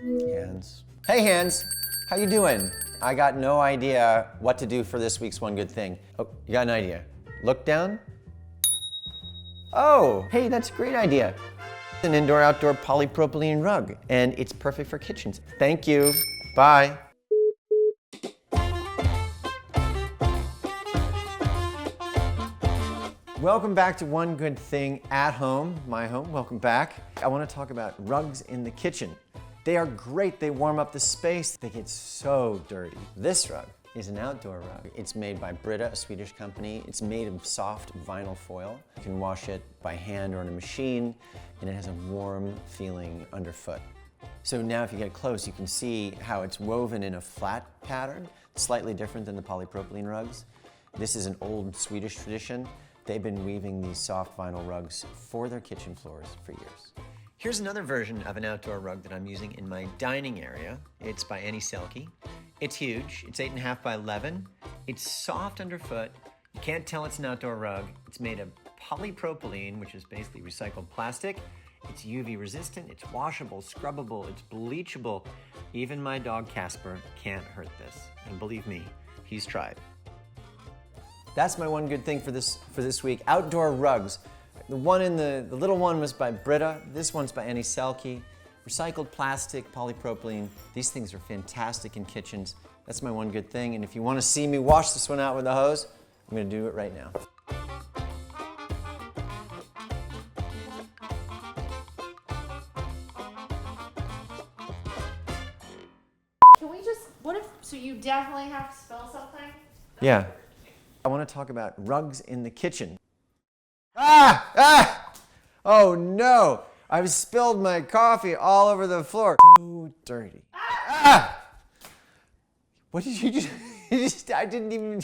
Hands. Hey, Hands. How you doing? I got no idea what to do for this week's One Good Thing. Oh, you got an idea. Look down. Oh, hey, that's a great idea. An indoor-outdoor polypropylene rug, and it's perfect for kitchens. Thank you. Bye. Welcome back to One Good Thing at Home, my home. Welcome back. I want to talk about rugs in the kitchen. They are great. They warm up the space. They get so dirty. This rug is an outdoor rug. It's made by Brita, a Swedish company. It's made of soft vinyl foil. You can wash it by hand or in a machine, and it has a warm feeling underfoot. So now if you get close, you can see how it's woven in a flat pattern, slightly different than the polypropylene rugs. This is an old Swedish tradition. They've been weaving these soft vinyl rugs for their kitchen floors for years. Here's another version of an outdoor rug that I'm using in my dining area. It's by Selke. It's huge. It's 8.5 by 11. It's soft underfoot. You can't tell it's an outdoor rug. It's made of polypropylene, which is basically recycled plastic. It's UV resistant, it's washable, scrubbable, it's bleachable. Even my dog Casper can't hurt this. And believe me, he's tried. That's my one good thing for this week. Outdoor rugs. The little one was by Brita. This one's by Selke. Recycled plastic, polypropylene. These things are fantastic in kitchens. That's my one good thing. And if you want to see me wash this one out with a hose, I'm going to do it right now. Can we just, so you definitely have to spell something? Yeah. I want to talk about rugs in the kitchen. Ah! Oh no! I've spilled my coffee all over the floor. So dirty. Ah! What did you just, I didn't even...